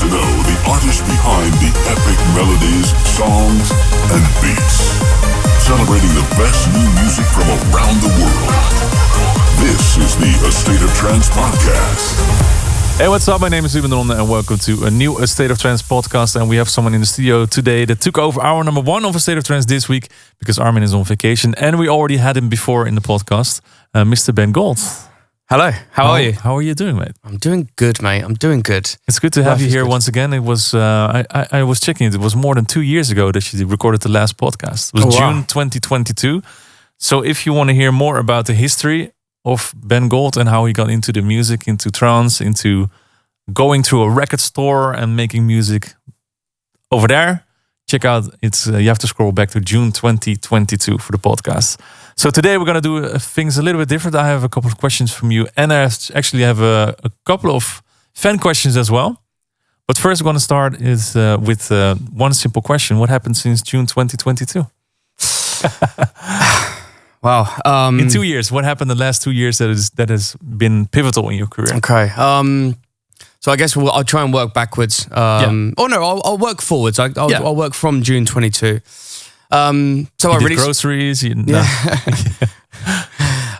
to know the artist behind the epic melodies, songs, and beats. Celebrating the best new music from around the world. This is the A State of Trance podcast. Hey, what's up? My name is Ruben de Ronde and welcome to a new A State of Trance podcast. And we have someone in the studio today that took over hour number 1 of A State of Trance this week because Armin is on vacation. And we already had him before in the podcast, Mr. Ben Gold. Hello, how are you? How are you doing, mate? I'm doing good, mate. I'm doing good. It's good to have you here once again. It was I was checking it. It was more than 2 years ago that you recorded the last podcast. It was June 2022. So if you want to hear more about the history of Ben Gold and how he got into the music, into trance, into going through a record store and making music over there, check out it's you have to scroll back to June 2022 for the podcast. So today we're going to do things a little bit different. I have a couple of questions from you, and I actually have a couple of fan questions as well. But first we're going to start with one simple question. What happened since June 2022? Wow. In 2 years, what happened the last 2 years that has been pivotal in your career? Okay. So I guess I'll try and work backwards. Oh no, I'll work forwards. I'll work from June 22. So I released groceries.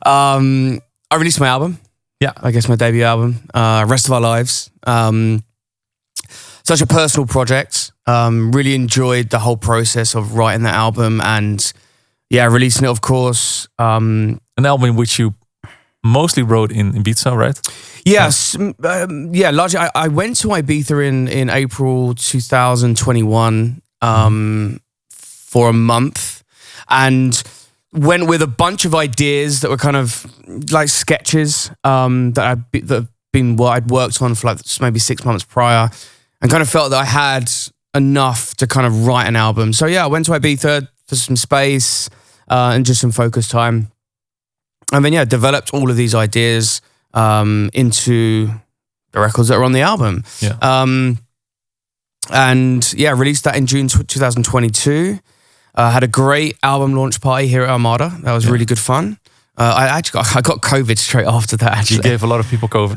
I released my album. Yeah, I guess my debut album. Rest of Our Lives. Such a personal project. Really enjoyed the whole process of writing that album and releasing it. Of course, an album in which you mostly wrote in Ibiza, right? Yes, largely. I went to Ibiza in April 2021 for a month, and went with a bunch of ideas that were kind of like sketches that I'd worked on for like maybe 6 months prior, and kind of felt that I had enough to kind of write an album. So I went to Ibiza for some space and just some focus time, and then developed all of these ideas into the records that are on the album. Released that in June 2022. Had a great album launch party here at Armada. That was really good fun. I got COVID straight after that. Actually, you gave a lot of people COVID.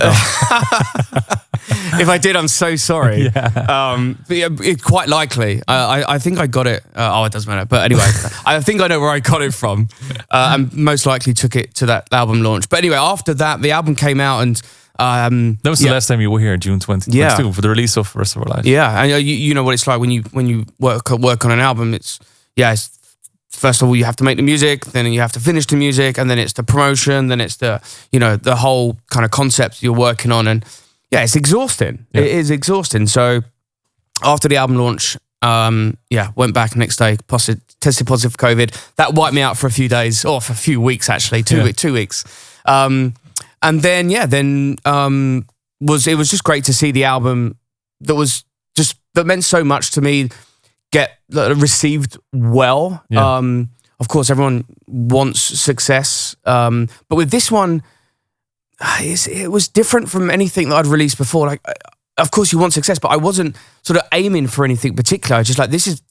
If I did, I'm so sorry. Quite likely. I think I got it. It doesn't matter. But anyway, I think I know where I got it from, and most likely took it to that album launch. But anyway, after that, the album came out, and that was the last time you were here, June 2022, for the release of Rest of Our Lives. Yeah, and you know what it's like when you work on an album. It's first of all, you have to make the music, then you have to finish the music, and then it's the promotion, then it's the the whole kind of concept you're working on, and it's exhausting. It is exhausting. So after the album launch, went back next day, tested positive for COVID. That wiped me out for a few days, or for a few weeks actually, 2 weeks. And then it was just great to see the album that meant so much to me get received well. Of course, everyone wants success, but with this one, it was different from anything that I'd released before. Like, of course, you want success, but I wasn't sort of aiming for anything particular. I was just like, this is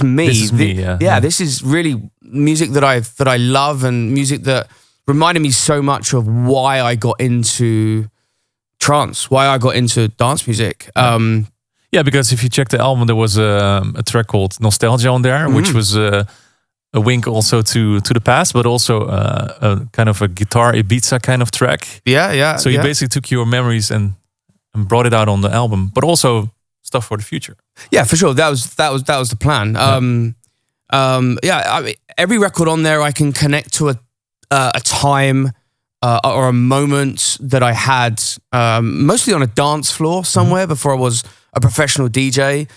me. This is me. This is really music that I love, and music that reminded me so much of why I got into trance, why I got into dance music. Because if you check the album, there was a track called Nostalgia on there, which was a wink also to the past, but also a kind of a guitar Ibiza kind of track. So you basically took your memories and brought it out on the album, but also stuff for the future. Yeah, for sure. That was the plan. Every record on there I can connect to a time or a moment that I had, mostly on a dance floor somewhere before I was a professional DJ,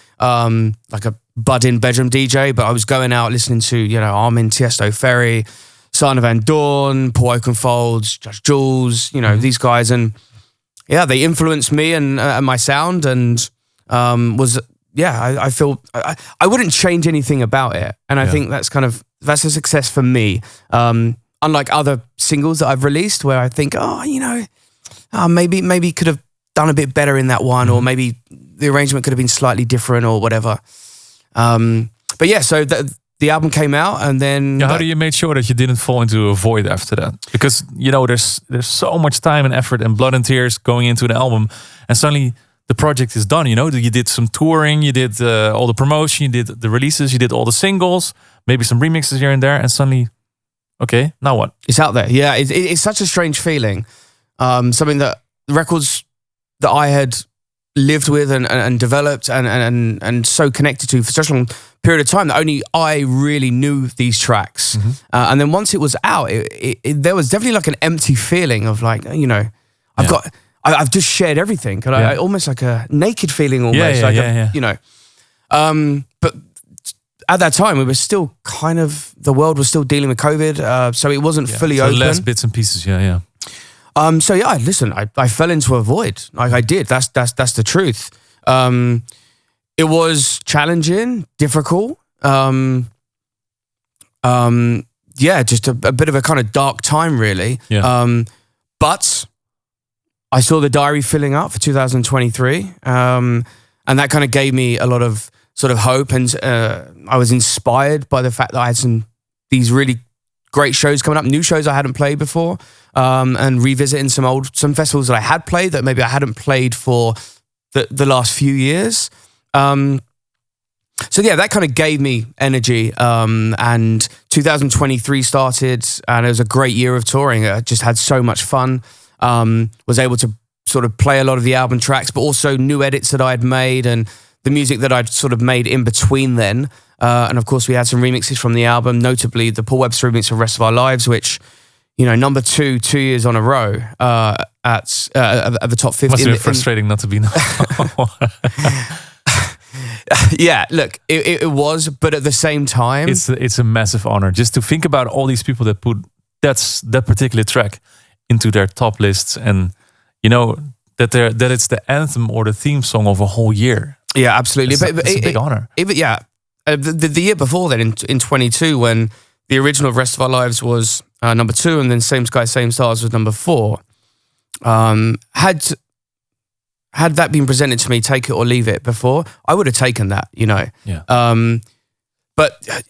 like a budding bedroom DJ. But I was going out listening to, Armin, Tiesto, Ferry, Sana Van Doorn, Paul Oakenfold, Judge Jules, these guys. And they influenced me and my sound, and I feel I wouldn't change anything about it. And I think that's a success for me. Unlike other singles that I've released where I think, maybe could have done a bit better in that one, or maybe the arrangement could have been slightly different or whatever. So the album came out, and then... how do you make sure that you didn't fall into a void after that? Because, there's so much time and effort and blood and tears going into the album, and suddenly the project is done. You know, you did some touring, you did all the promotion, you did the releases, you did all the singles, maybe some remixes here and there, and suddenly, okay, now what? It's out there. Yeah, it's such a strange feeling. Something that the records that I had lived with and developed and so connected to for such a long period of time that only I really knew these tracks. And then once it was out, there was definitely like an empty feeling of like, you know, I've just shared everything. I almost like a naked feeling almost. You know. But at that time, we were still kind of, the world was still dealing with COVID, so it wasn't fully open. Less bits and pieces, So yeah, listen, I fell into a void. Like I did. That's the truth. It was challenging, difficult. Just a bit of a kind of dark time, really. But I saw the diary filling up for 2023, and that kind of gave me a lot of sort of hope, and I was inspired by the fact that I had these really great shows coming up, new shows I hadn't played before, and revisiting some festivals that I had played that maybe I hadn't played for the last few years. So yeah, that kind of gave me energy, and 2023 started, and it was a great year of touring. I just had so much fun. Was able to sort of play a lot of the album tracks, but also new edits that I'd made and the music that I'd sort of made in between then. And of course, we had some remixes from the album, notably the Paul Webster remix of Rest of Our Lives, which, you know, number 2 years on a row at the top 50. Must have been frustrating not to be Yeah, look, it was, but at the same time, it's a massive honor just to think about all these people that put that particular track into their top lists, and you know that it's the anthem or the theme song of a whole year. Yeah, absolutely. It's a big honor. The year before then, in 22, when the original Rest of Our Lives was number 2, and then Same Sky, Same Stars was number 4. Had that been presented to me, take it or leave it before, I would have taken that, you know. Yeah. But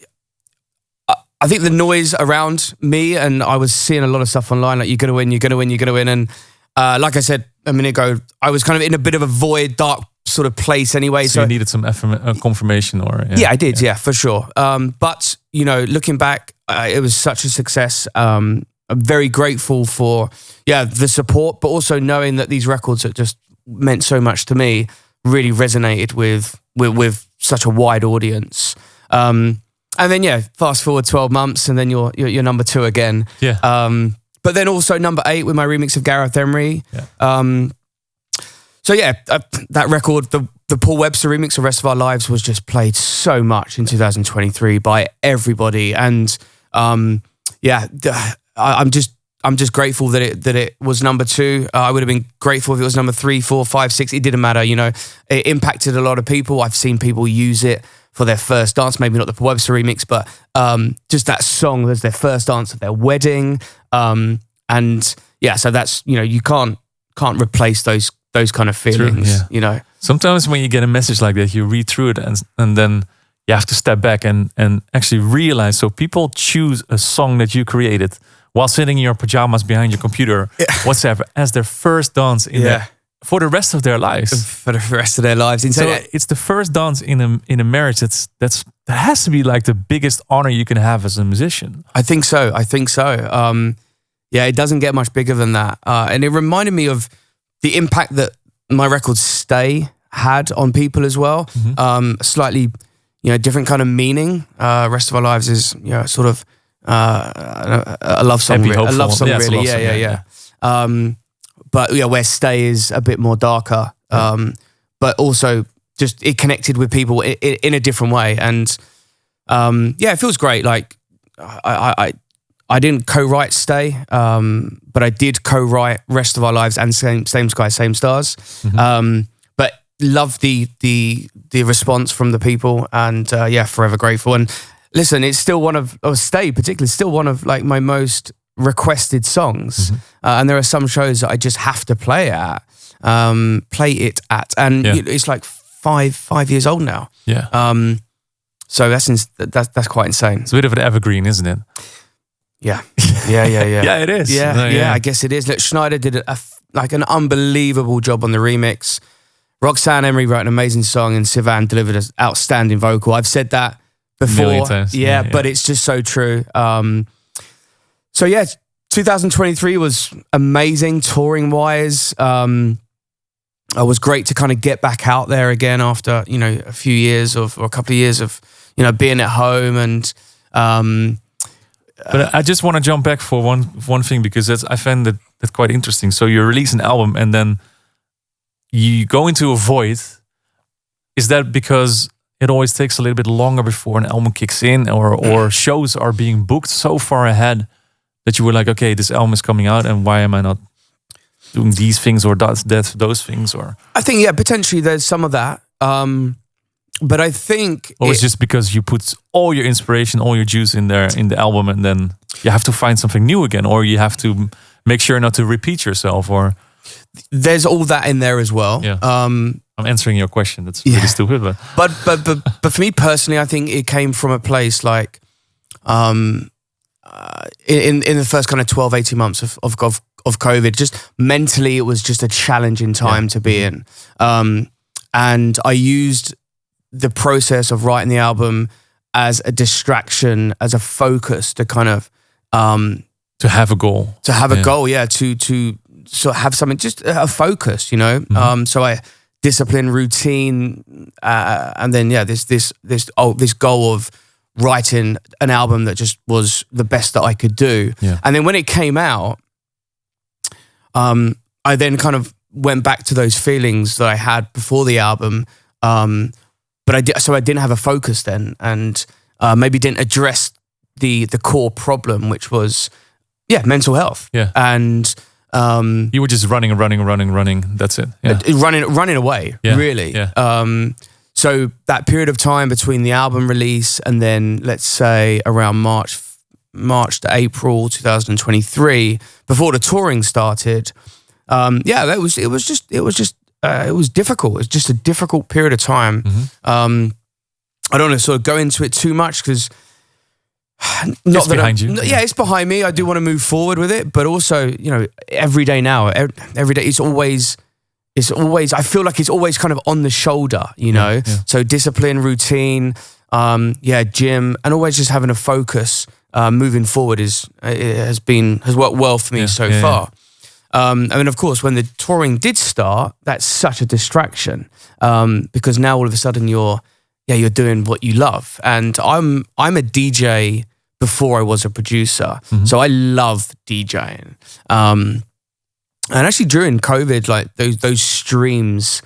I think the noise around me, and I was seeing a lot of stuff online, like you're going to win, you're going to win, you're going to win. And like I said a minute ago, I was kind of in a bit of a void, dark sort of place anyway. So you needed some confirmation or... Yeah, I did, yeah, for sure. But, you know, looking back, it was such a success. I'm very grateful for, the support, but also knowing that these records that just meant so much to me really resonated with such a wide audience. And then, fast forward 12 months and then you're number 2 again. Yeah. But then also number 8 with my remix of Gareth Emery. Yeah. That record, the Paul Webster remix of Rest of Our Lives was just played so much in 2023 by everybody. And I'm just grateful that it was number 2. I would have been grateful if it was number 3, 4, 5, 6. It didn't matter, you know. It impacted a lot of people. I've seen people use it for their first dance, maybe not the Paul Webster remix, but just that song as their first dance at their wedding. So that's, you know, you can't replace those kind of feelings. True, yeah. You know. Sometimes when you get a message like that, you read through it and then you have to step back and actually realize. So people choose a song that you created while sitting in your pajamas behind your computer, whatever, as their first dance for the rest of their lives. For the rest of their lives. So it's the first dance in a marriage that has to be like the biggest honor you can have as a musician. I think so. It doesn't get much bigger than that. And it reminded me of the impact that my record Stay had on people as well. Mm-hmm. Slightly, you know, different kind of meaning. Rest of Our Lives is, you know, sort of a love song. A love song, really. Yeah. But where Stay is a bit more darker. But also just it connected with people in a different way. And it feels great. Like I didn't co-write Stay, but I did co-write Rest of Our Lives and Same Sky, Same Stars. Mm-hmm. But love the response from the people, and forever grateful. And listen, it's still Stay particularly, still one of like my most requested songs. Mm-hmm. And there are some shows that I just have to play it at, and it's like five years old now. Yeah. So that's quite insane. It's a bit of an evergreen, isn't it? Yeah. Yeah, it is. Yeah, I guess it is. Look, Schneider did an unbelievable job on the remix. Roxanne Emery wrote an amazing song and Sivan delivered an outstanding vocal. I've said that before. Million times. Yeah, but it's just so true. So yeah, 2023 was amazing touring wise. It was great to kind of get back out there again after, you know, a few years or a couple of years of, you know, being at home and. But I just want to jump back for one thing, because I find that quite interesting. So you release an album and then you go into a void. Is that because it always takes a little bit longer before an album kicks in, or shows are being booked so far ahead that you were like, okay, this album is coming out, and why am I not doing these things or those things? Or I think, yeah, potentially there's some of that. But I think... Or it's just because you put all your inspiration, all your juice in there in the album, and then you have to find something new again, or you have to make sure not to repeat yourself, or... There's all that in there as well. Yeah. I'm answering your question. That's really stupid, but... But for me personally, I think it came from a place like... in the first kind of 12, 18 months of COVID, just mentally, it was just a challenging time to be in. And I used the process of writing the album as a distraction, as a focus to kind of... to have a goal. To have a goal, to sort of have something, just a focus, you know? So I discipline, routine, and then, this goal of writing an album that just was the best that I could do. Yeah. And then when it came out, I then kind of went back to those feelings that I had before the album. But I didn't have a focus then, and maybe didn't address the core problem, which was, mental health. Yeah. And you were just running. That's it. Yeah. Running away, really. Yeah. So that period of time between the album release and then, let's say, around March to April 2023, before the touring started, it was difficult. It was just a difficult period of time. I don't want to sort of go into it too much because it's behind you. Yeah, it's behind me. I do want to move forward with it, but also, you know, every day now, every day, it's always. I feel like it's always kind of on the shoulder, you know. Yeah. So discipline, routine, gym, and always just having a focus moving forward has worked well for me so far. I mean, of course, when the touring did start, that's such a distraction because now all of a sudden you're doing what you love. And I'm a DJ before I was a producer, so I love DJing. And actually during COVID, like those streams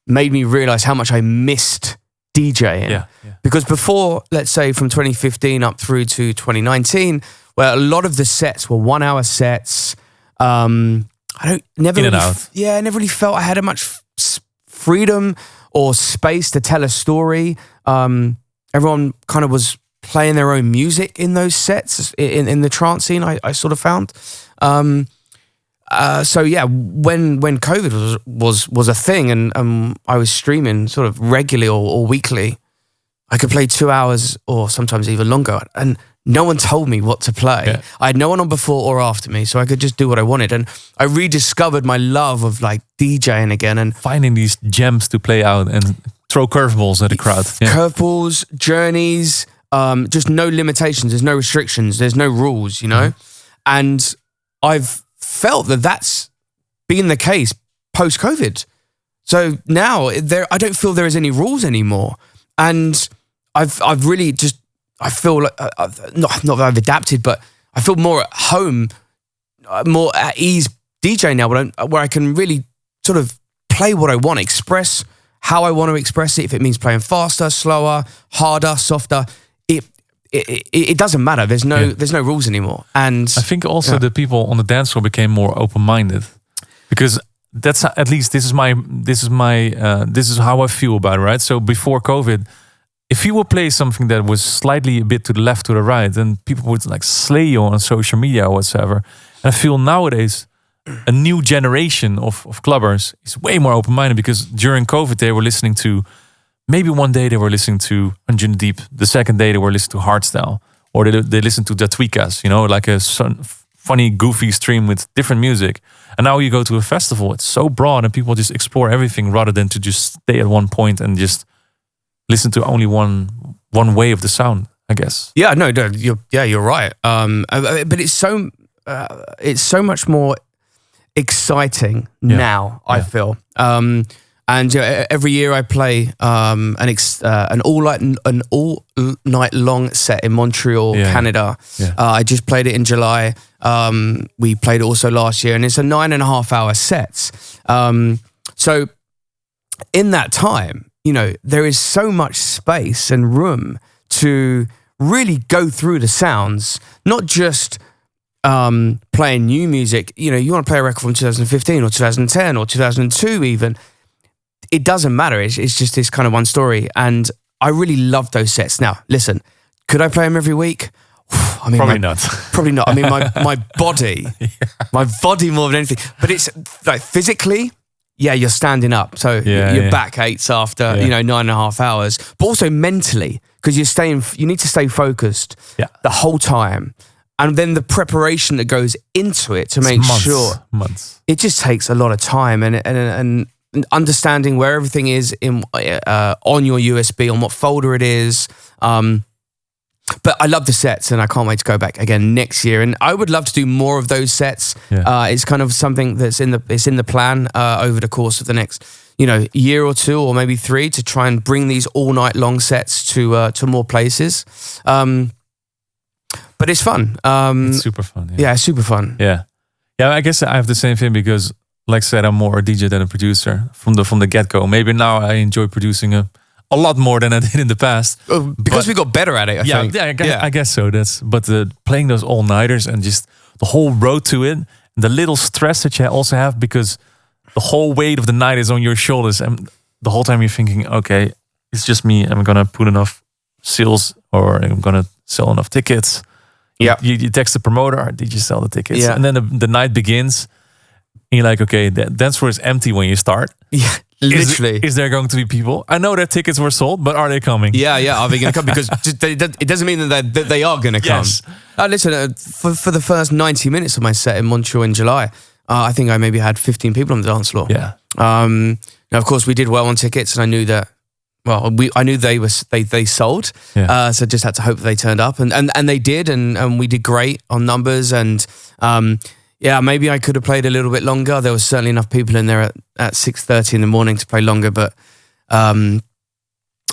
made me realize how much I missed DJing. Yeah. Because before, let's say from 2015 up through to 2019, where a lot of the sets were 1 hour sets, I never really felt I had much freedom or space to tell a story. Everyone kind of was playing their own music in those sets in the trance scene. I sort of found. When COVID was a thing and I was streaming sort of regularly or weekly, I could play 2 hours or sometimes even longer, and no one told me what to play. Yeah. I had no one on before or after me, so I could just do what I wanted. And I rediscovered my love of like DJing again and finding these gems to play out and throw curveballs at the crowd. Yeah. Curveballs, journeys, just no limitations. There's no restrictions. There's no rules, you know? And I've felt that that's been the case post-COVID. So now I don't feel there is any rules anymore. And I've really just, I feel like, not that I've adapted, but I feel more at home, more at ease DJ now, where I can really sort of play what I want, express how I want to express it. If it means playing faster, slower, harder, softer, it doesn't matter. There's no rules anymore. And I think also the people on the dance floor became more open-minded, because that's at least this is how I feel about it, right? So before COVID, if you would play something that was slightly a bit to the left, to the right, then people would like slay you on social media or whatsoever. And I feel nowadays a new generation of clubbers is way more open-minded, because during COVID they were listening to, maybe one day they were listening to Anjuna Deep, the second day they were listening to hardstyle, or they listened to Datwikas, you know, like a funny, goofy stream with different music. And now you go to a festival, it's so broad and people just explore everything rather than to just stay at one point and just listen to only one way of the sound, I guess. Yeah, no, you're right. But it's so much more exciting now, I feel. And every year I play an all night long set in Montreal, Canada. Yeah. I just played it in July. We played it also last year, and it's a 9.5 hour set. So in that time, there is so much space and room to really go through the sounds, not just playing new music. You want to play a record from 2015 or 2010 or 2002 even. It doesn't matter. It's just this kind of one story. And I really love those sets. Now, listen, could I play them every week? I mean, Probably not. Probably not. I mean, my body, my body more than anything. But it's like physically, you're standing up. So your back aches after, 9.5 hours. But also mentally, because you need to stay focused the whole time. And then the preparation that goes into it to make sure. Months. It just takes a lot of time and understanding where everything is on your USB, on what folder it is. But I love the sets and I can't wait to go back again next year. And I would love to do more of those sets. Yeah. It's kind of something that's in the plan over the course of the next year or two or maybe 3 to try and bring these all night long sets to more places. But it's fun. It's super fun. Yeah, super fun. Yeah. I guess I have the same thing because, like I said, I'm more a DJ than a producer from the get-go. Maybe now I enjoy producing a lot more than I did in the past. Because we got better at it, I think. I guess so. But playing those all-nighters and just the whole road to it, the little stress that you also have because the whole weight of the night is on your shoulders. And the whole time you're thinking, okay, it's just me. I'm going to put enough sales or I'm going to sell enough tickets. Yeah. You text the promoter, or did you sell the tickets? Yeah. And then the night begins. And you're like, okay, that's where it's empty when you start. Yeah, literally. Is there going to be people? I know that tickets were sold, but are they coming? Yeah, are they going to come? Because it doesn't mean that they are going to come. Yes. Listen, for the first 90 minutes of my set in Montreal in July, I think I maybe had 15 people on the dance floor. Yeah. Now, of course, we did well on tickets, and I knew that. Well, I knew they sold, so just had to hope that they turned up, and they did, and we did great on numbers, and maybe I could have played a little bit longer. There was certainly enough people in there at 6:30 in the morning to play longer, but I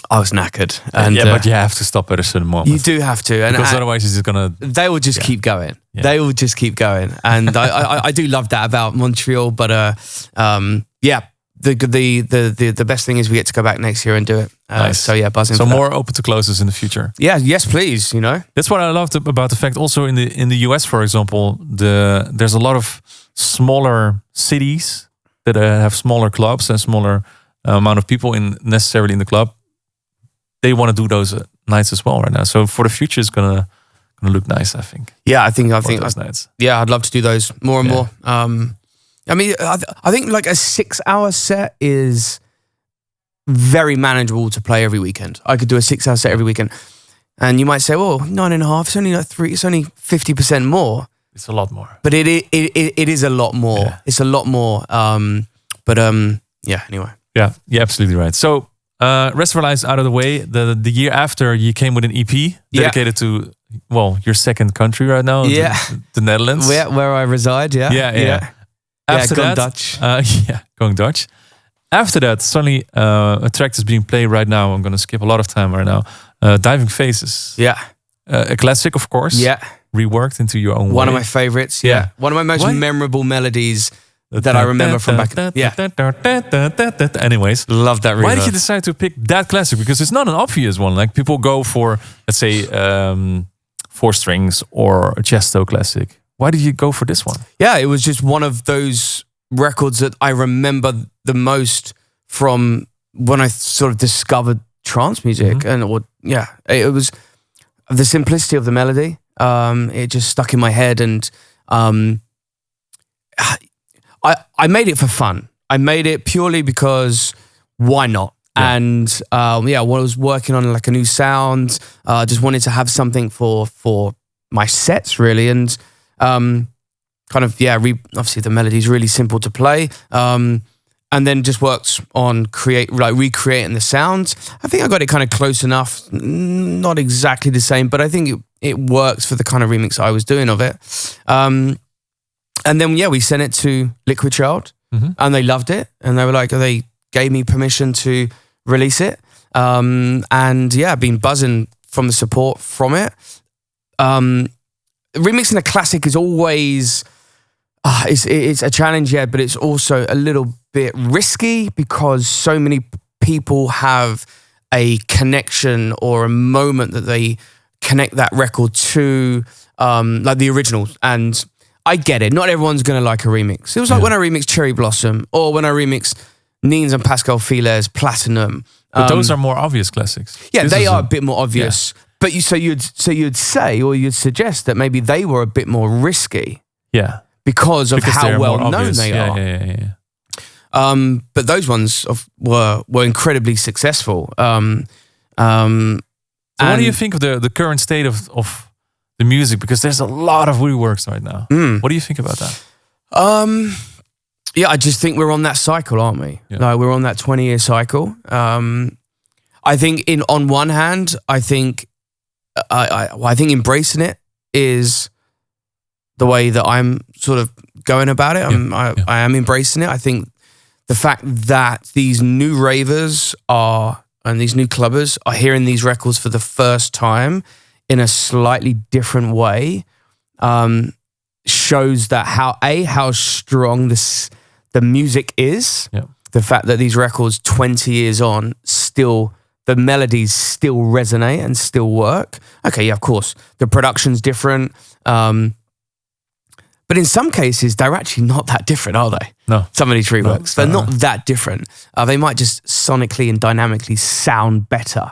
was knackered. And, but you have to stop at a certain moment. You do have to, because otherwise it's just gonna. They will just keep going. Yeah. They will just keep going, and I do love that about Montreal. But The best thing is we get to go back next year and do it. Nice. So buzzing. So for more that. open to closes in the future. Yeah, yes, please. That's what I loved about the fact. Also in the US, for example, there's a lot of smaller cities that have smaller clubs and smaller amount of people necessarily in the club. They want to do those nights as well right now. So for the future, it's gonna look nice. I think. Yeah, I think those nights. Yeah, I'd love to do those more and more. I mean, I think like a 6-hour set is very manageable to play every weekend. I could do a 6-hour set every weekend. And you might say, well, 9.5, it's only like 3, it's only 50% more. It's a lot more. But it is a lot more. Yeah. It's a lot more. Anyway. Yeah, you're absolutely right. So, Rest of Our Lives out of the way. The year after, you came with an EP dedicated to, your second country right now. Yeah. The Netherlands. Where I reside, Yeah. After going that, Dutch. Going Dutch. After that, suddenly a track is being played right now. I'm going to skip a lot of time right now. Diving Faces. Yeah. A classic, of course. Yeah. Reworked into your own way. One of my favorites. Yeah. One of my most memorable melodies that I remember from back. Anyways. Love that reverb. Why did you decide to pick that classic? Because it's not an obvious one. Like people go for, let's say, 4 strings or a Chesto classic. Why did you go for this one? Yeah, it was just one of those records that I remember the most from when I sort of discovered trance music. And it was the simplicity of the melody. It just stuck in my head, and I made it for fun. I made it purely because why not? Yeah. And I was working on like a new sound. Just wanted to have something for my sets really, and kind of obviously the melody's really simple to play. And then just worked on recreating the sounds. I think I got it kind of close enough, not exactly the same, but I think it works for the kind of remix I was doing of it. And then we sent it to Liquid Child, and they loved it, and they gave me permission to release it. And I've been buzzing from the support from it. Remixing a classic is always it's a challenge, but it's also a little bit risky because so many people have a connection or a moment that they connect that record to, like the original. And I get it. Not everyone's going to like a remix. It was like when I remixed Cherry Blossom, or when I remixed Nines and Pascal Filet's Platinum. But those are more obvious classics. Yeah, they are a bit more obvious. Yeah. But you'd say, or you'd suggest that maybe they were a bit more risky. Yeah. Because of how well known they are. Yeah. But those ones were incredibly successful. So what do you think of the current state of the music? Because there's a lot of reworks right now. What do you think about that? I just think we're on that cycle, aren't we? Yeah. Like we're on that 20-year cycle. I think on one hand, I think embracing it is the way that I'm sort of going about it. I am embracing it. I think the fact that these new ravers and these new clubbers are hearing these records for the first time in a slightly different way shows that how strong the music is. Yeah. The fact that these records 20 years on still, the melodies still resonate and still work. Okay, yeah, of course. The production's different. But in some cases, they're actually not that different, are they? No. Some of these reworks, they're not that different. They might just sonically and dynamically sound better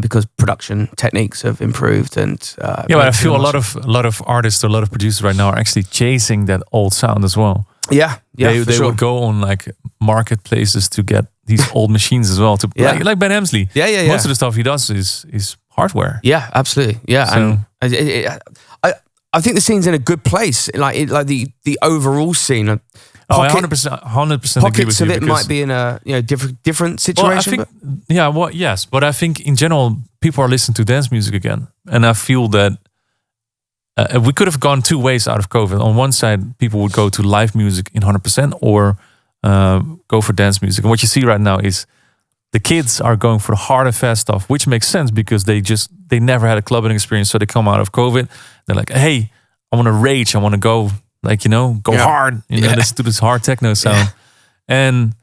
because production techniques have improved. But I feel a lot of artists, a lot of producers right now are actually chasing that old sound as well. Yeah, they would go on like marketplaces to get these old machines as well. Like Ben Hemsley. Yeah. Most of the stuff he does is hardware. Yeah, absolutely. Yeah, So, and I think the scene's in a good place. Like the overall scene. I 100% agree Pockets with you. of it might be in a different situation. Well, I think, yes, but I think in general people are listening to dance music again, and I feel that we could have gone two ways out of COVID. On one side, people would go to live music in 100%, or go for dance music. And what you see right now is the kids are going for the hard and fast stuff, which makes sense because they never had a clubbing experience, so they come out of COVID. They're like, hey, I want to rage, I want to go. Hard, listen to this hard techno sound. Yeah. And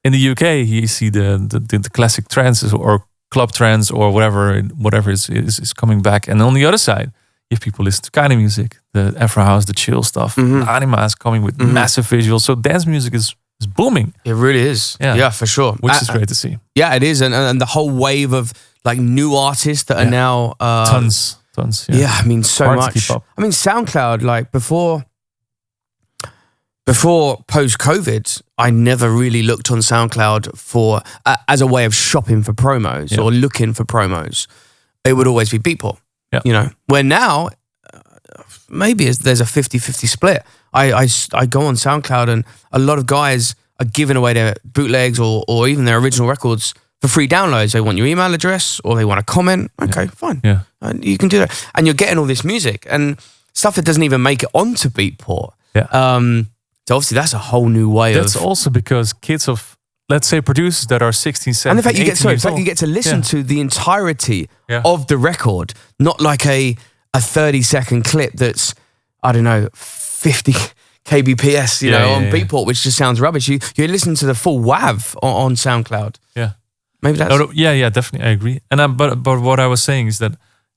in the UK, you see the classic trances or club trance or whatever is coming back. And on the other side, if people listen to kind of music, the Afro House, the chill stuff, Anima is coming with massive visuals. So dance music is booming. It really is. Yeah, for sure. Which is great to see. Yeah, it is. And the whole wave of like new artists that are now tons. Yeah, I mean so hard much. To keep up. I mean SoundCloud, like before post-COVID, I never really looked on SoundCloud for as a way of shopping for promos or looking for promos. It would always be Beatport, where now maybe there's a 50-50 split. I go on SoundCloud and a lot of guys are giving away their bootlegs or even their original records for free downloads. They want your email address or they want a comment. Okay, fine. Yeah. You can do that. And you're getting all this music and stuff that doesn't even make it onto Beatport. Yeah. So obviously that's a whole new way That's also because kids of, let's say, producers that are 16, 17, and the fact you get to listen Yeah. to the entirety Yeah. of the record, not like a 30-second clip that's, I don't know, 50 kbps, on Beatport, which just sounds rubbish. You listen to the full WAV on SoundCloud. Yeah. Maybe that's... Yeah, definitely, I agree. And but what I was saying is that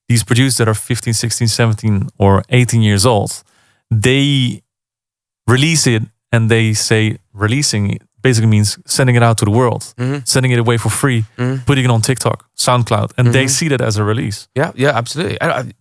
these producers that are 15, 16, 17 or 18 years old, they release it and they say releasing it basically means sending it out to the world, sending it away for free, putting it on TikTok, SoundCloud, and they see that as a release. Yeah, absolutely.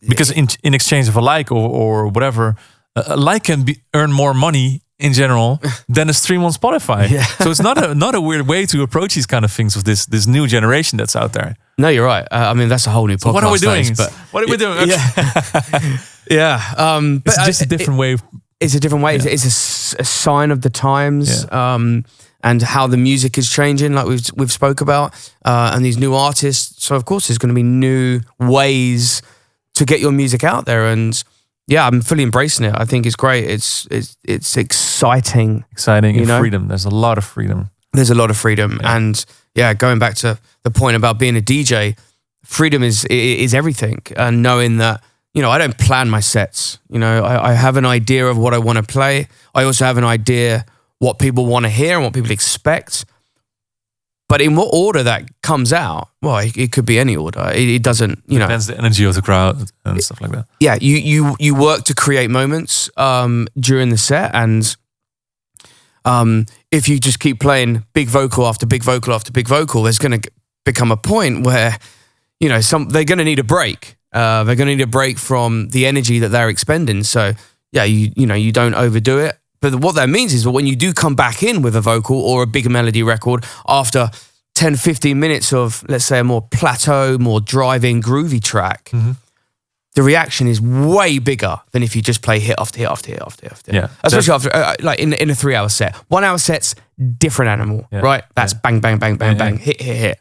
Because in exchange of a like or whatever, a like can earn more money in general than a stream on Spotify. Yeah. So it's not a weird way to approach these kind of things with this new generation that's out there. No, you're right. I mean, that's a whole new podcast. What are we doing? But What are we doing? Okay. Yeah. It's just a different way of It's a different way. Yeah. It's a sign of the times. And how the music is changing, like we've spoke about, and these new artists. So of course, there's going to be new ways to get your music out there, and yeah, I'm fully embracing it. I think it's great. It's exciting. Exciting and freedom. There's a lot of freedom. There's a lot of freedom, and yeah, going back to the point about being a DJ, freedom is everything, and knowing that I don't plan my sets. I have an idea of what I want to play. I also have an idea what people want to hear and what people expect. But in what order that comes out, well, it could be any order. It doesn't, Depends the energy of the crowd and stuff like that. Yeah, you work to create moments during the set, and if you just keep playing big vocal after big vocal after big vocal, there's going to become a point where, they're going to need a break. They're going to need a break from the energy that they're expending. So yeah, you don't overdo it. But what that means is that when you do come back in with a vocal or a bigger melody record after 10, 15 minutes of, let's say, a more plateau, more driving, groovy track, the reaction is way bigger than if you just play hit after hit after hit after hit after hit. Yeah. Especially after, like in a 3-hour set. 1 hour set's different animal, right? That's bang, bang, bang, bang, bang, hit, hit, hit.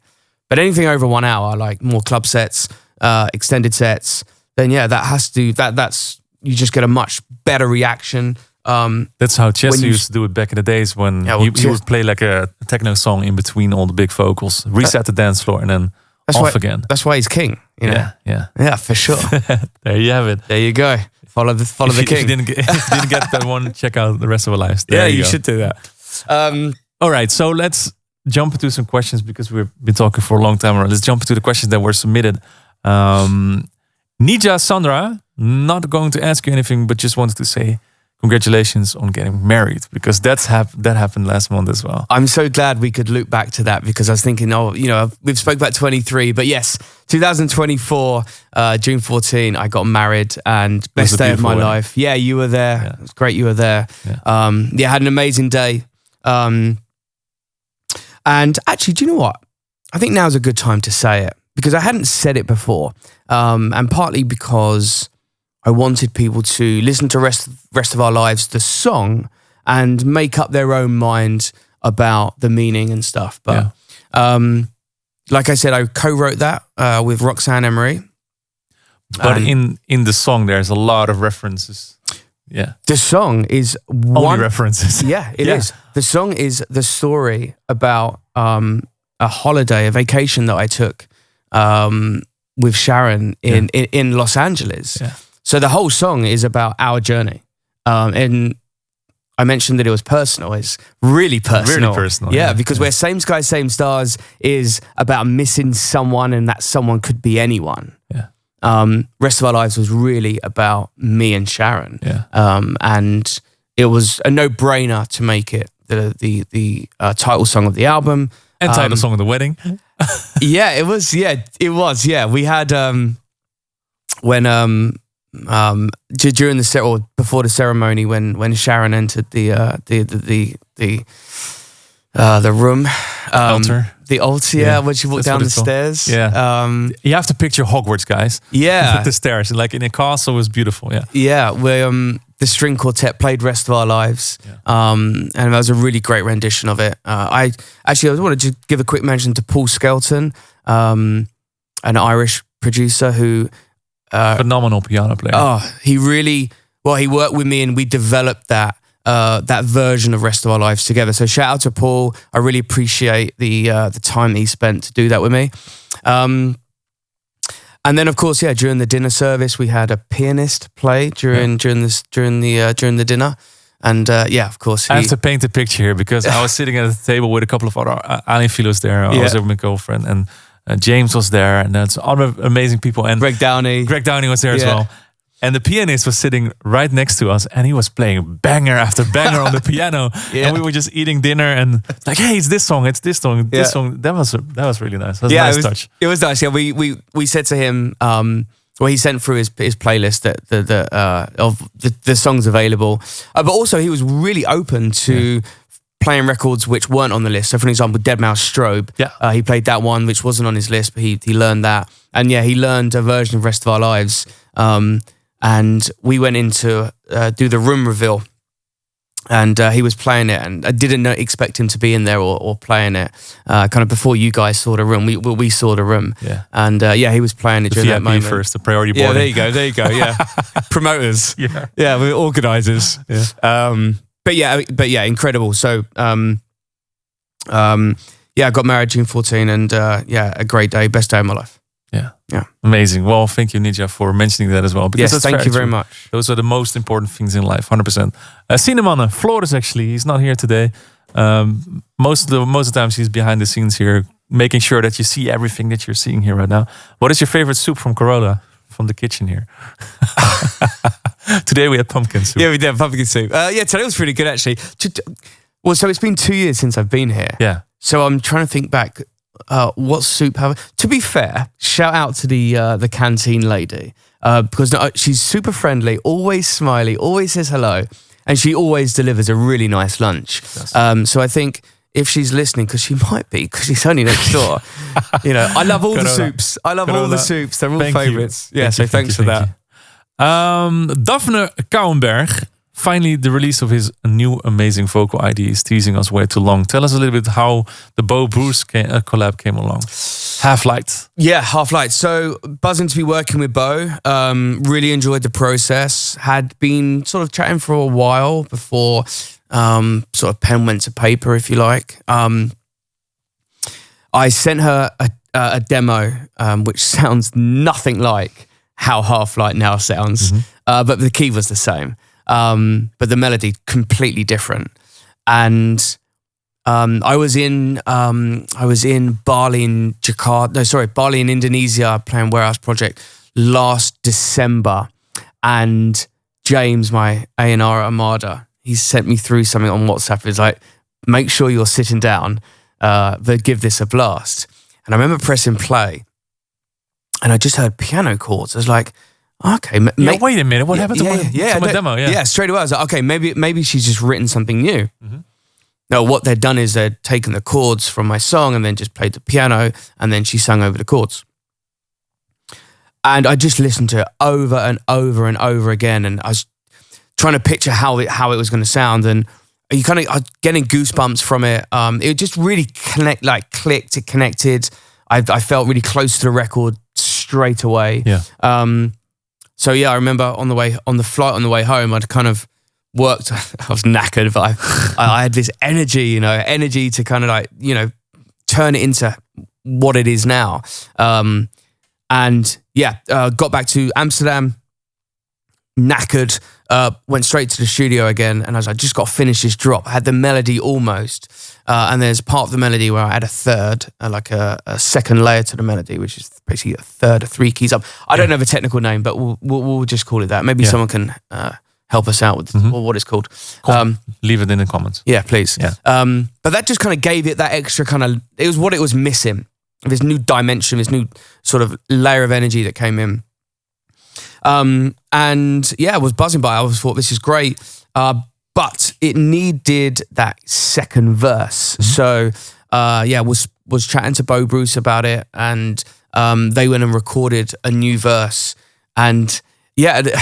But anything over 1 hour, like more club sets, extended sets, then yeah, that's you just get a much better reaction. That's how Chester used to do it back in the days when he would play like a techno song in between all the big vocals, reset the dance floor, and then again. That's why he's king. Yeah, for sure. There you have it. There you go. Follow the king. If you didn't get that one, check out the rest of our lives. You should do that. All right, so let's jump into some questions because we've been talking for a long time. Let's jump into the questions that were submitted. Nija Sandra, not going to ask you anything, but just wanted to say congratulations on getting married, because that happened last month as well. I'm so glad we could loop back to that, because I was thinking, we've spoke about 23, but yes, 2024, June 14, I got married, and best day of my life. Yeah, you were there. Yeah. It was great you were there. Yeah. Had an amazing day. And actually, do you know what? I think now's a good time to say it, because I hadn't said it before, and partly because I wanted people to listen to Rest of Our Lives, the song, and make up their own mind about the meaning and stuff. But like I said, I co-wrote that with Roxanne Emery. But in the song, there's a lot of references. Yeah, the song is only references. Yeah, it is. The song is the story about a holiday, a vacation that I took with Sharon in Los Angeles. Yeah. So the whole song is about our journey. And I mentioned that it was personal. It's really personal. Really personal. Yeah, because where Same Sky, Same Stars is about missing someone, and that someone could be anyone. Yeah. Rest of Our Lives was really about me and Sharon. Yeah. And it was a no-brainer to make it the title song of the album. And title song of the wedding. Yeah, it was. Yeah, it was. Yeah, we had when during the or before the ceremony, when Sharon entered the room, the altar, when she walked down the stairs. Yeah, you have to picture Hogwarts, guys. Yeah, the stairs, like in a castle, was beautiful. Yeah, yeah. Where the string quartet played "Rest of Our Lives," and that was a really great rendition of it. I wanted to give a quick mention to Paul Skelton, an Irish producer who. Phenomenal piano player. Oh, he worked with me, and we developed that version of Rest of Our Lives together. So shout out to Paul. I really appreciate the time that he spent to do that with me. And then of course, during the dinner service, we had a pianist play during the dinner. And of course, I have to paint a picture here, because I was sitting at the table with a couple of other Aniphilos there. I was there with my girlfriend, and James was there, and that's other amazing people. And Greg Downey was there as well. And the pianist was sitting right next to us, and he was playing banger after banger on the piano. And we were just eating dinner, and like, hey, it's this song, this song. That was really nice. That was a nice touch. It was nice. Yeah, we said to him, he sent through his playlist that of the songs available, but also he was really open to playing records which weren't on the list. So for example, Deadmau5 Strobe, he played that one which wasn't on his list, but he learned that. And he learned a version of Rest of Our Lives. And we went in to do the room reveal And he was playing it, and I didn't expect him to be in there or playing it. Kind of before you guys saw the room, we saw the room. Yeah. And he was playing it during that moment. First, the priority boarding. Yeah, there you go. Yeah, promoters. Yeah, we're organisers. Yeah. But yeah, incredible. So I got married June 14, and a great day, best day of my life. Yeah. Amazing. Well, thank you, Nidja, for mentioning that as well. Yes, thank you very much. Those are the most important things in life, 100%. Cinnamon, Flores, actually, he's not here today. Most of the times he's behind the scenes here, making sure that you see everything that you're seeing here right now. What is your favorite soup from Corolla, from the kitchen here? Today we had pumpkin soup. Yeah, we did pumpkin soup. Today was pretty good, actually. Well, so it's been 2 years since I've been here. Yeah. So I'm trying to think back. What soup have? To be fair, shout out to the canteen lady because she's super friendly, always smiley, always says hello, and she always delivers a really nice lunch. Yes. So I think if she's listening, because she might be, because she's only next door. I love all the soups. I love all the soups. They're all favourites. Yeah. So thanks for that. Daphne Kouwenberg. Finally, the release of his new amazing vocal ID is teasing us way too long. Tell us a little bit how the Bo Bruce collab came along. Half Light. Yeah, Half Light. So buzzing to be working with Bo. Really enjoyed the process. Had been sort of chatting for a while before sort of pen went to paper, if you like. I sent her a demo which sounds nothing like how Half Light now sounds, but the key was the same. But the melody completely different. And I was in Bali in Bali in Indonesia playing Warehouse Project last December, and James, my A&R at Armada, he sent me through something on WhatsApp. He's like, make sure you're sitting down, but give this a blast. And I remember pressing play, and I just heard piano chords. I was like, okay, wait a minute. What happened to my demo? Yeah, straight away I was like, okay, maybe she's just written something new. No, what they'd done is they'd taken the chords from my song and then just played the piano, and then she sang over the chords. And I just listened to it over and over and over again, and I was trying to picture how it was going to sound, and you kind of getting goosebumps from it. It just really clicked. It connected. I felt really close to the record straight away. Yeah. So I remember on the flight on the way home, I'd kind of worked. I was knackered, but I had this energy to kind of turn it into what it is now. Got back to Amsterdam, knackered, went straight to the studio again, and I was like, just got to finish this drop. I had the melody almost, and there's part of the melody where I had a third, a second layer to the melody, which is basically a third of 3 keys up. I don't have a technical name, but we'll just call it that. Maybe someone can help us out with what it's called. Leave it in the comments. Yeah, please. Yeah. But that just kind of gave it that extra kind of, it was what it was missing. This new dimension, this new sort of layer of energy that came in. I was buzzing by it. I always thought this is great. But it needed that second verse. So, was chatting to Bo Bruce about it, and they went and recorded a new verse. And I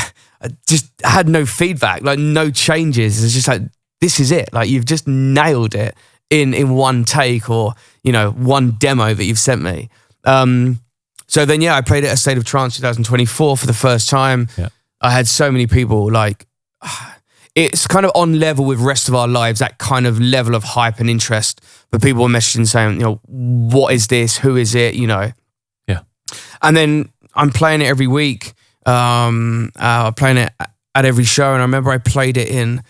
just had no feedback, like no changes. It's just like, this is it. Like, you've just nailed it in one take, or, one demo that you've sent me. So then, I played it at A State of Trance 2024 for the first time. Yeah. I had so many people it's kind of on level with Rest of Our Lives, that kind of level of hype and interest. But people were messaging saying, what is this? Who is it? Yeah. And then I'm playing it every week. Playing it at every show. And I remember I played it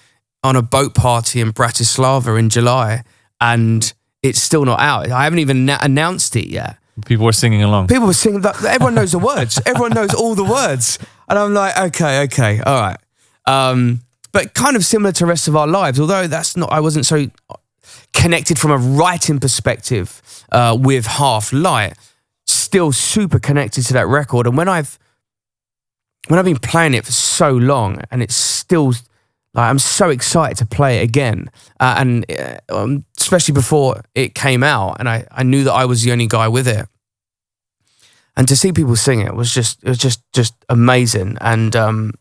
on a boat party in Bratislava in July, and it's still not out. I haven't even announced it yet. People were singing along. People were singing. Everyone knows the words. Everyone knows all the words. And I'm like, okay, all right. But kind of similar to Rest of Our Lives, although I wasn't so connected from a writing perspective with Half Light. Still super connected to that record. And when I've been playing it for so long, and it's still, I'm so excited to play it again. And especially before it came out, and I knew that I was the only guy with it. And to see people sing it was just amazing. And I'm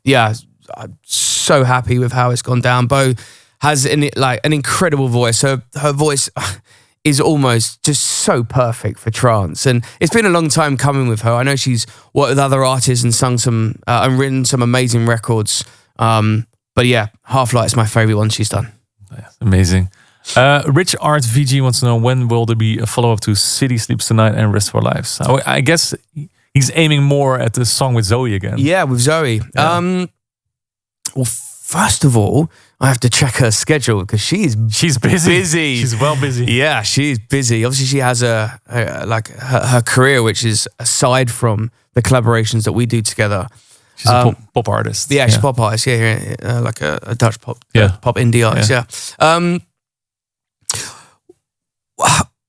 so happy with how it's gone down. Bo has an incredible voice. Her voice is almost just so perfect for trance, and it's been a long time coming with her. I know she's worked with other artists and sung some and written some amazing records. But yeah, Half Light is my favorite one she's done. Amazing. Rich Art VG wants to know, when will there be a follow-up to City Sleeps Tonight and Rest of Our Lives? So I guess he's aiming more at the song with Zoe again. Yeah, with Zoe. Yeah. Well, first of all, I have to check her schedule because she's busy. She's well busy. Yeah, she's busy. Obviously, she has her career, which is aside from the collaborations that we do together. She's a pop artist. Yeah, she's a pop artist. Yeah, like a Dutch pop, pop indie artist. Yeah.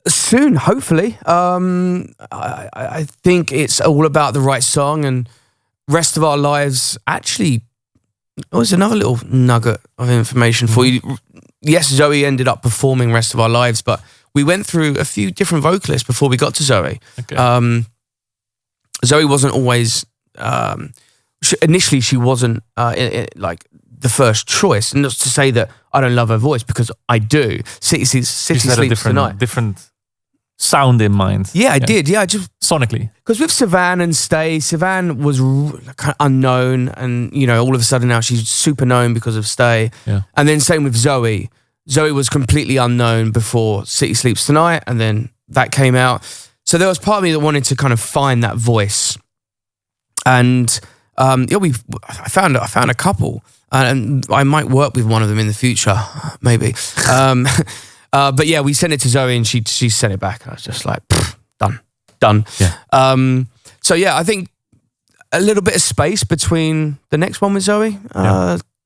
Soon, hopefully. I think it's all about the right song, and Rest of Our Lives. Actually, there's another little nugget of information for you. Yes, Zoe ended up performing Rest of Our Lives, but we went through a few different vocalists before we got to Zoe. Okay. Zoe wasn't always. Initially, she wasn't like the first choice. And not to say that I don't love her voice, because I do. City Sleeps Tonight. Different sound in mind. Yeah, I did. Yeah, just sonically. Because with Savan and Stay, Savan was kind of unknown, and all of a sudden now she's super known because of Stay. Yeah. And then same with Zoe. Zoe was completely unknown before City Sleeps Tonight, and then that came out. So there was part of me that wanted to kind of find that voice. And I found a couple, and I might work with one of them in the future, maybe. But yeah, we sent it to Zoe, and she sent it back. I was just like, done. Yeah. So yeah, I think a little bit of space between the next one with Zoe.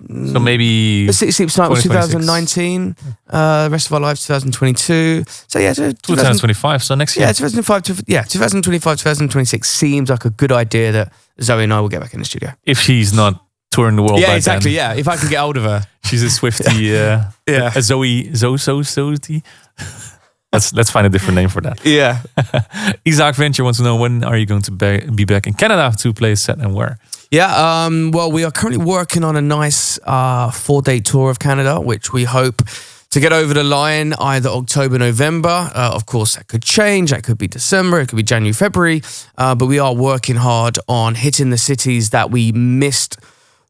So maybe The City Sleeps Tonight was 2019. Rest of Our Lives 2022. So yeah, 2025. So next year. Yeah, 2025, 2026 seems like a good idea that Zoe and I will get back in the studio. If she's not touring the world. Yeah, by exactly. then. Yeah, if I can get hold of her. She's a Swiftie. A Zoe. Let's find a different name for that. Yeah. Isaac Venture wants to know, when are you going to be back in Canada to play a set, and where? Yeah, well, we are currently working on a nice 4-day tour of Canada, which we hope to get over the line either October, November. Of course, that could change. That could be December. It could be January, February. But we are working hard on hitting the cities that we missed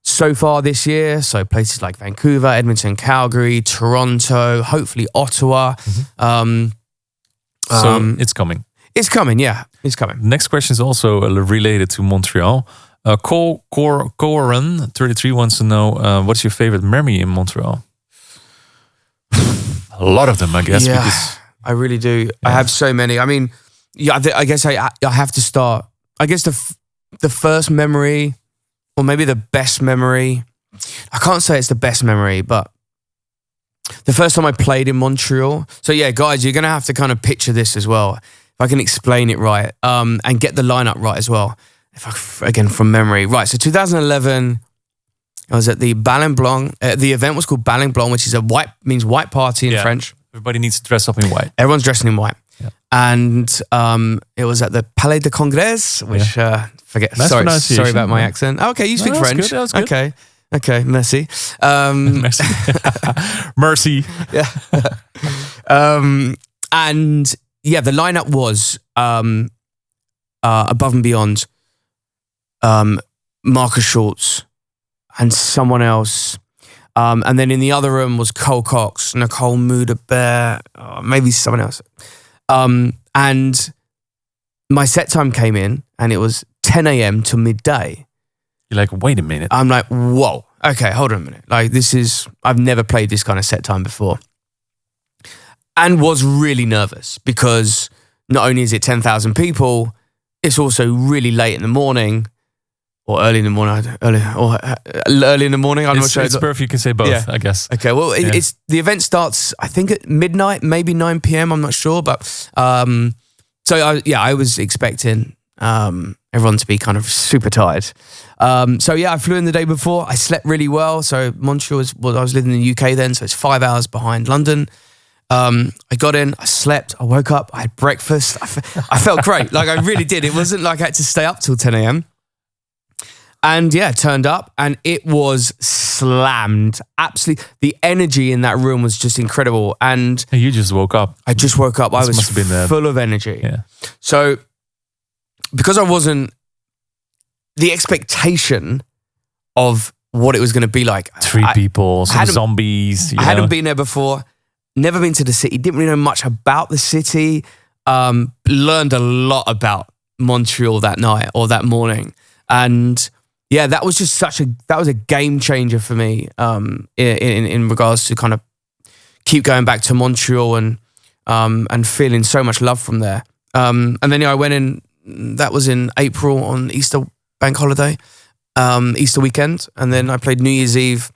so far this year. So places like Vancouver, Edmonton, Calgary, Toronto, hopefully Ottawa. Mm-hmm. So it's coming. It's coming, yeah. It's coming. Next question is also related to Montreal. Coran 33 wants to know, what's your favorite memory in Montreal? A lot of them, I guess. Yeah, because, I really do. Yeah. I have so many. I mean, yeah, I guess I have to start. I guess the first memory, or maybe the best memory. I can't say it's the best memory, but the first time I played in Montreal. So yeah, guys, you're going to have to kind of picture this as well. If I can explain it right, and get the lineup right as well. Again, from memory. Right, so 2011, I was at the Ballon Blanc. The event was called Ballon Blanc, which is means white party in French. Everybody needs to dress up in white. Everyone's dressing in white. Yeah. And it was at the Palais de Congrès, which, nice sorry about my accent. Oh, okay, you speak French. That was good. Okay, merci. Merci. Mercy. Yeah. And yeah, the lineup was Above and Beyond, Marcus Schultz, and someone else. And then in the other room was Cole Cox, Nicole Muda-Bear, maybe someone else. And my set time came in, and it was 10 a.m. to midday. You're like, wait a minute. I'm like, whoa, okay, hold on a minute. Like, I've never played this kind of set time before. And was really nervous because not only is it 10,000 people, it's also really late in the morning. Or early in the morning, early in the morning. I'm not sure. It's perfect. You can say both, I guess. Okay. Well, it's the event starts, I think, at midnight, maybe 9 p.m. I'm not sure, but I was expecting everyone to be kind of super tired. I flew in the day before. I slept really well. So Montreal I was living in the UK then, so it's 5 hours behind London. I got in, I slept, I woke up, I had breakfast. I felt great. Like I really did. It wasn't like I had to stay up till 10 a.m. And yeah, turned up and it was slammed. Absolutely. The energy in that room was just incredible. And you just woke up. I just woke up. I was must have been full of energy. Yeah. So because I wasn't, the expectation of what it was going to be like. Three people, some zombies. I hadn't been there before. Never been to the city. Didn't really know much about the city. Learned a lot about Montreal that night or that morning. And yeah, that was just that was a game changer for me in regards to kind of keep going back to Montreal and feeling so much love from there. And then I went in, that was in April on Easter bank holiday, Easter weekend. And then I played New Year's Eve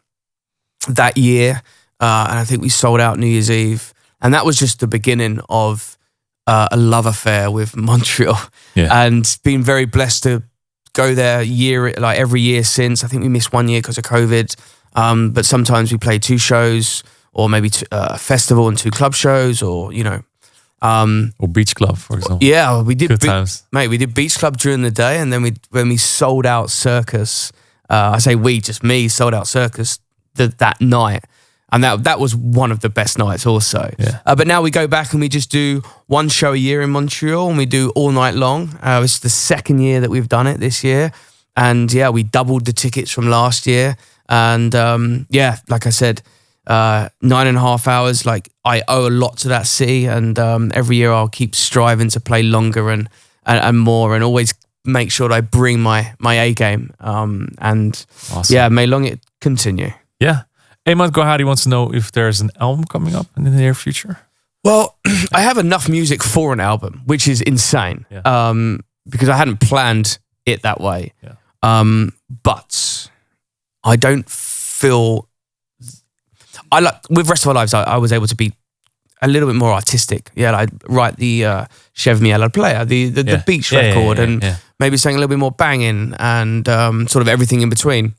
that year. And I think we sold out New Year's Eve. And that was just the beginning of a love affair with Montreal. Yeah. And been very blessed to go there every year since. I think we missed 1 year because of COVID. But sometimes we play 2 shows or maybe a festival and 2 club shows or, or Beach Club, for example. Yeah, we did. Good times. Mate, we did Beach Club during the day. And then when we sold out Circus, I say we, just me, sold out Circus that night. And that was one of the best nights also. Yeah. But now we go back and we just do 1 show a year in Montreal and we do all night long. It's the 2nd year that we've done it this year. And yeah, we doubled the tickets from last year. And like I said, 9.5 hours, like I owe a lot to that city. And every year I'll keep striving to play longer and more and always make sure that I bring my A game. And awesome. Yeah, may long it continue. Yeah. Ahmad Gohadi wants to know if there's an album coming up in the near future. Well, I have enough music for an album, which is insane. Yeah. Because I hadn't planned it that way. Yeah. But I don't feel with Rest of Our Lives. I was able to be a little bit more artistic. Yeah, I write the Chev Miel Player, the beach record, and maybe something a little bit more banging and sort of everything in between.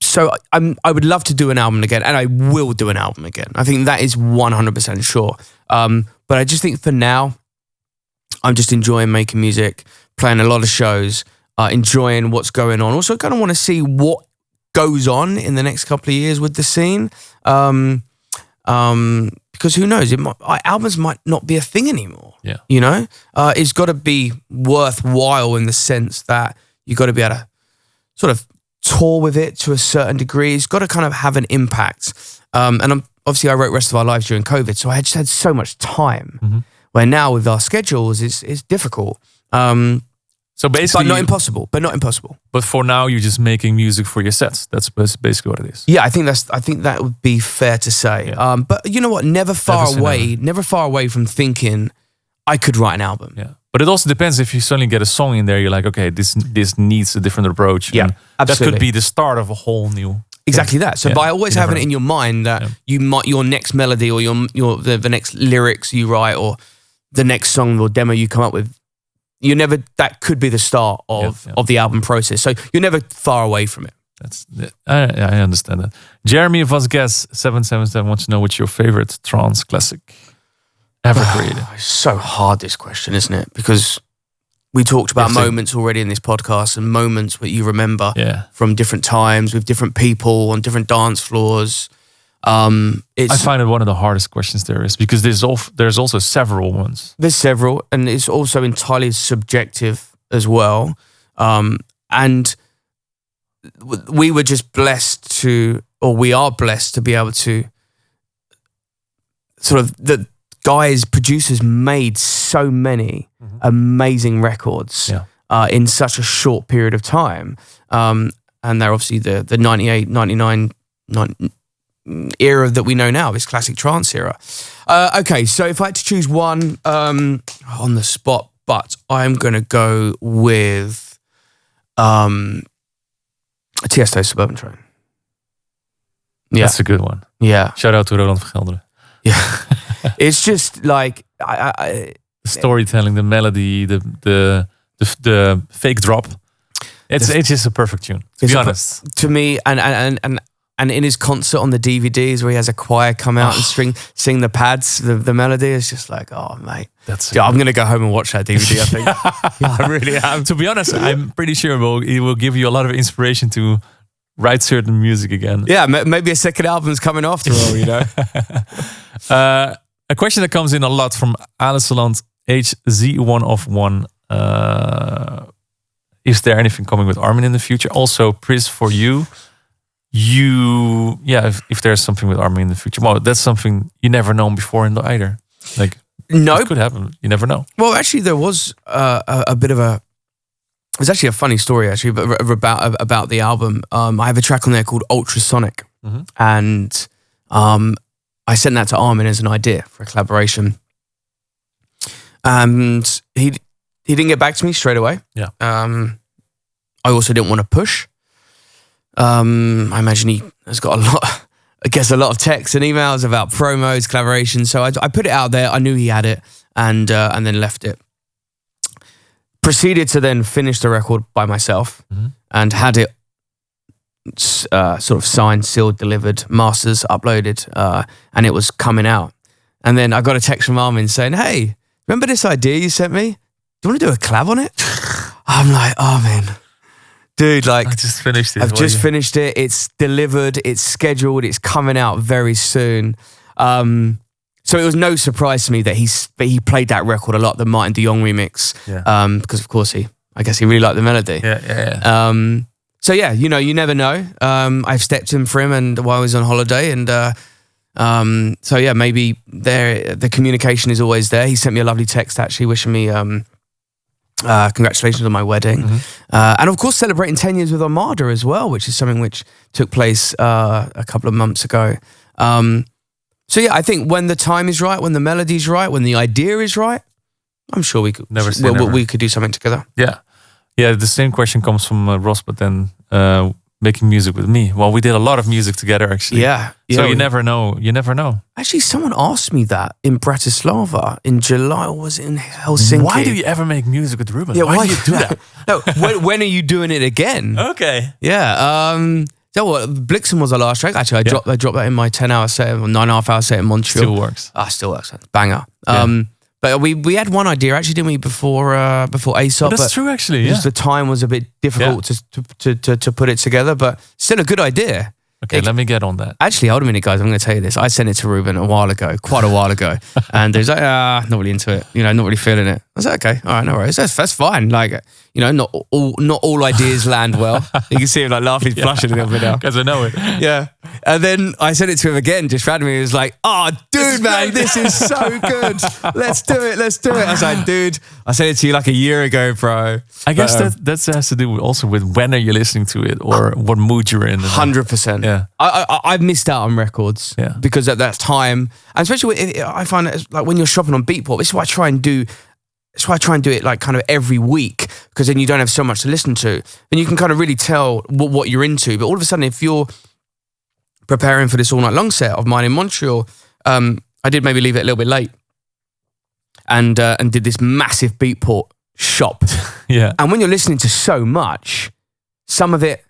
So I would love to do an album again, and I will do an album again. I think that is 100% sure. But I just think for now, I'm just enjoying making music, playing a lot of shows, enjoying what's going on. Also, kind of want to see what goes on in the next couple of years with the scene. Because who knows, albums might not be a thing anymore. Yeah. It's got to be worthwhile in the sense that you got to be able to sort of tour with it to a certain degree. It's got to kind of have an impact. And obviously I wrote Rest of Our Lives during COVID, so I just had so much time. Mm-hmm. Where now with our schedules, it's difficult. So basically, but not impossible. But for now, you're just making music for your sets. That's basically what it is. Yeah, I think that would be fair to say. Yeah. But you know what? Never far away from thinking I could write an album. Yeah. But it also depends if you suddenly get a song in there, you're like, okay, this needs a different approach. Yeah, and absolutely. That could be the start of a whole new. Exactly that. So by always having it in your mind that your next melody or the next lyrics you write or the next song or demo you come up with, that could be the start of the album process. So you're never far away from it. I understand that. Jeremy Vasquez 777 wants to know what's your favorite trance classic ever created. It's so hard, this question, isn't it? Because we talked about moments already in this podcast and moments that you remember from different times with different people on different dance floors. I find it one of the hardest questions there is because there's also several ones. There's several, and it's also entirely subjective as well. And we were just blessed we are blessed to be able to sort of producers made so many amazing records in such a short period of time. And they're obviously the 98, 99, era that we know now, this classic trance era. Okay, so if I had to choose one on the spot, but I'm going to go with Tiesto Suburban Train. Yeah. That's a good one. Yeah. Shout out to Roland van Gelderen. Yeah. It's just like the storytelling, the melody, the fake drop. It's just a perfect tune. To be honest, to me, and and in his concert on the DVDs where he has a choir come out and sing the pads, the melody, it's just like, oh mate, I'm gonna go home and watch that DVD. I think I really am. To be honest, I'm pretty sure it will give you a lot of inspiration to write certain music again. Yeah, maybe a second album's coming after all, you know. A question that comes in a lot from Aliceland HZ1 of 1. Is there anything coming with Armin in the future? Also, Pris, for you, if there's something with Armin in the future, well, that's something you never known before in either. Like, no, it could happen. You never know. Well, actually, there was a bit of a. It's actually a funny story, actually, but about the album. I have a track on there called Ultrasonic, and I sent that to Armin as an idea for a collaboration, and he didn't get back to me straight away. Yeah. I also didn't want to push. I imagine he has got a lot of texts and emails about promos, collaborations. So I put it out there. I knew he had it, and then left it. Proceeded to then finish the record by myself and had it sort of signed, sealed, delivered, masters, uploaded, and it was coming out. And then I got a text from Armin saying, "Hey, remember this idea you sent me? Do you want to do a collab on it?" I'm like, "Oh man, dude, like I just finished it. I've just finished it. It's delivered. It's scheduled. It's coming out very soon." So it was no surprise to me that he played that record a lot, the Martin de Jong remix, because of course I guess he really liked the melody. Yeah. So yeah, you never know. I've stepped in for him, and while I was on holiday, and so yeah, maybe the communication is always there. He sent me a lovely text actually, wishing me congratulations on my wedding, and of course celebrating 10 years with Armada as well, which is something which took place a couple of months ago. So yeah, I think when the time is right, when the melody's right, when the idea is right, I'm sure we could we could do something together. Yeah. The same question comes from Ross, but then making music with me. Well, we did a lot of music together actually. Yeah. So you never know. You never know. Actually, someone asked me that in Bratislava in July, or was it in Helsinki? Why do you ever make music with Ruben? Yeah, why do you do that? No, when are you doing it again? Okay. Yeah. So what? Blixen was our last track. Actually, I dropped that in my 10-hour set, or 9.5-hour set in Montreal. Still works. Still works. Banger. But we had one idea actually, didn't we, before Aesop? That's true, actually. Yeah. Just the time was a bit difficult to put it together, but still a good idea. Okay, let me get on that. Actually, hold a minute, guys. I'm going to tell you this. I sent it to Ruben quite a while ago, and he's like, not really into it. Not really feeling it. I was like, okay, all right, no worries. That's fine. Like, not all ideas land well. You can see him like laughing, blushing a little bit now. Because I know it. Yeah. And then I sent it to him again, just randomly. He was like, "Oh, dude, man, this is so good. Let's do it. I was like, dude, I sent it to you like a year ago, bro." I guess that has to do also with when are you listening to it or what mood you're in. 100%. Yeah. I've missed out on records because at that time, and especially I find it like when you're shopping on Beatport, this is why I try and do. That's why I try and do it like kind of every week, because then you don't have so much to listen to, and you can kind of really tell what you're into. But all of a sudden, if you're preparing for this all night long set of mine in Montreal, I did maybe leave it a little bit late, and did this massive Beatport shop. Yeah. And when you're listening to so much, some of it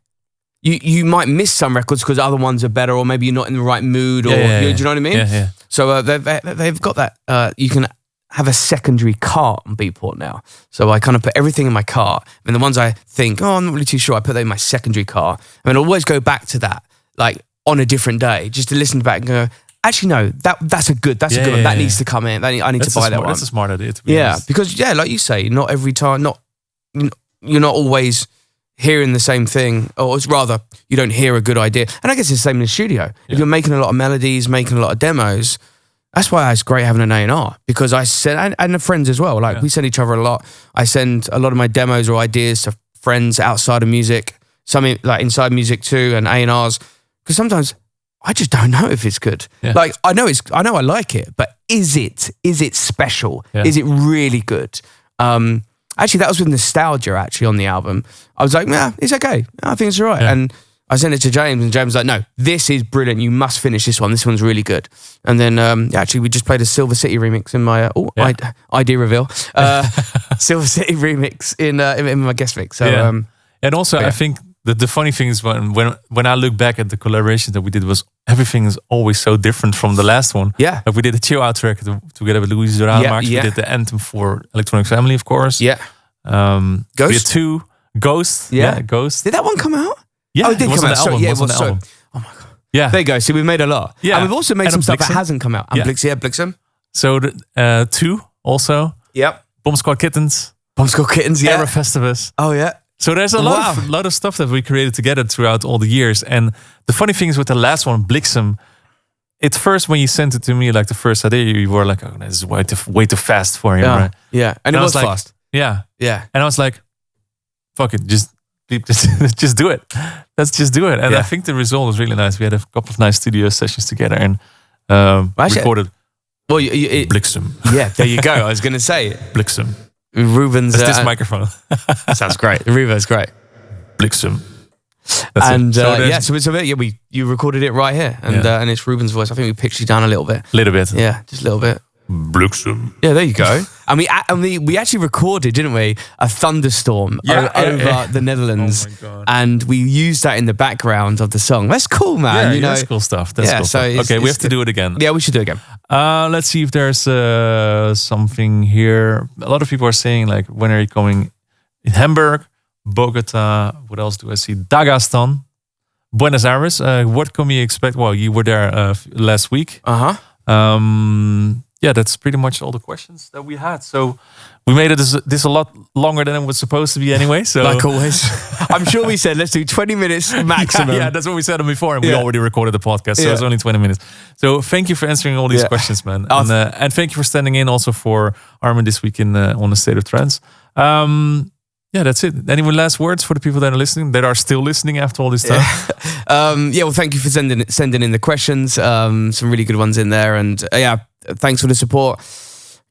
you might miss some records because other ones are better, or maybe you're not in the right mood, or do you know what I mean? Yeah. So they've got that. You can have a secondary cart on Beatport now. So I kind of put everything in my cart. And the ones I think, I'm not really too sure, I put that in my secondary cart. And I'll always go back to that, like on a different day, just to listen back and go, actually, no, that's a good one. That needs to come in. I need to buy that one. That's a smart idea, to be honest. Because, like you say, not every time, you're not always hearing the same thing, or it's rather, you don't hear a good idea. And I guess it's the same in the studio. If you're making a lot of melodies, making a lot of demos, that's why it's great having an A&R, because I send, and the friends as well, like we send each other a lot. I send a lot of my demos or ideas to friends outside of music, some like inside music too, and A&Rs, because sometimes I just don't know if it's good. Yeah. Like I know I like it, but is it special? Yeah. Is it really good? Actually, that was with Nostalgia actually on the album. I was like, nah, it's okay. I think it's all right. Yeah. And I sent it to James, and James was like, no, this is brilliant. You must finish this one. This one's really good. And then actually, we just played a Silver City remix in my idea reveal. Silver City remix in my guest mix. So, and also, I think the funny thing is when I look back at the collaboration that we did, was everything is always so different from the last one. Yeah. Like we did a chill out track together with Luis Duramax. We did the anthem for Electronic Family, of course. Yeah. We had 2 Ghost. Yeah. Ghost. Did that one come out? Yeah, oh, it did come out. Album. Yeah, it was on the album. Oh my god. Yeah. There you go. See, we've made a lot. Yeah. And we've also made And some a stuff that Blixen. hasn't come out. And Blixen. So 2 also. Yep. Bomb Squad Kittens. Bomb Squad Kittens, Era Festivus. Oh, yeah. So there's a lot of stuff that we created together throughout all the years. And the funny thing is with the last one, Blixen, at first when you sent it to me, like the first idea, you were like, oh, this is way too fast for him, right? Yeah. And it was like, fast. Yeah. Yeah. And I was like, fuck it, just do it. Let's just do it. And I think the result was really nice. We had a couple of nice studio sessions together and recorded Blixen. Yeah, there you go. I was going to say Blixen. Ruben's That's this microphone. sounds great. Ruben's great. Blixen. And you recorded it right here, and it's Ruben's voice. I think we pitched you down a little bit. Little bit. Yeah, just a little bit. Blixen. Yeah, there you go. And we actually recorded, didn't we, a thunderstorm over the Netherlands, and we used that in the background of the song. That's cool, man. Yeah, that's cool stuff. That's cool stuff. Okay, we have to do it again. Yeah, we should do it again. Let's see if there's something here. A lot of people are saying like, when are you coming? In Hamburg, Bogota. What else do I see? Dagestan, Buenos Aires. What can we expect? Well, you were there last week. Yeah, that's pretty much all the questions that we had. So we made it this a lot longer than it was supposed to be anyway. So like always, I'm sure we said let's do 20 minutes maximum. Yeah, that's what we said before, and we already recorded the podcast, so it's only 20 minutes. So thank you for answering all these questions, man, and thank you for standing in also for Armin this week on A State of Trance. Yeah, that's it. Any last words for the people that are listening, that are still listening after all this time? Well, thank you for sending in the questions. Some really good ones in there, and thanks for the support.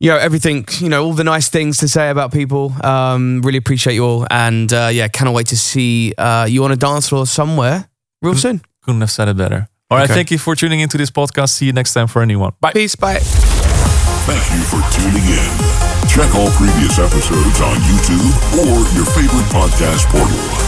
Everything, all the nice things to say about people. Really appreciate you all, and cannot wait to see you on a dance floor somewhere real soon. Couldn't have said it better. All right, thank you for tuning into this podcast. See you next time for a new one. Bye. Peace, bye. Thank you for tuning in. Check all previous episodes on YouTube or your favorite podcast portal.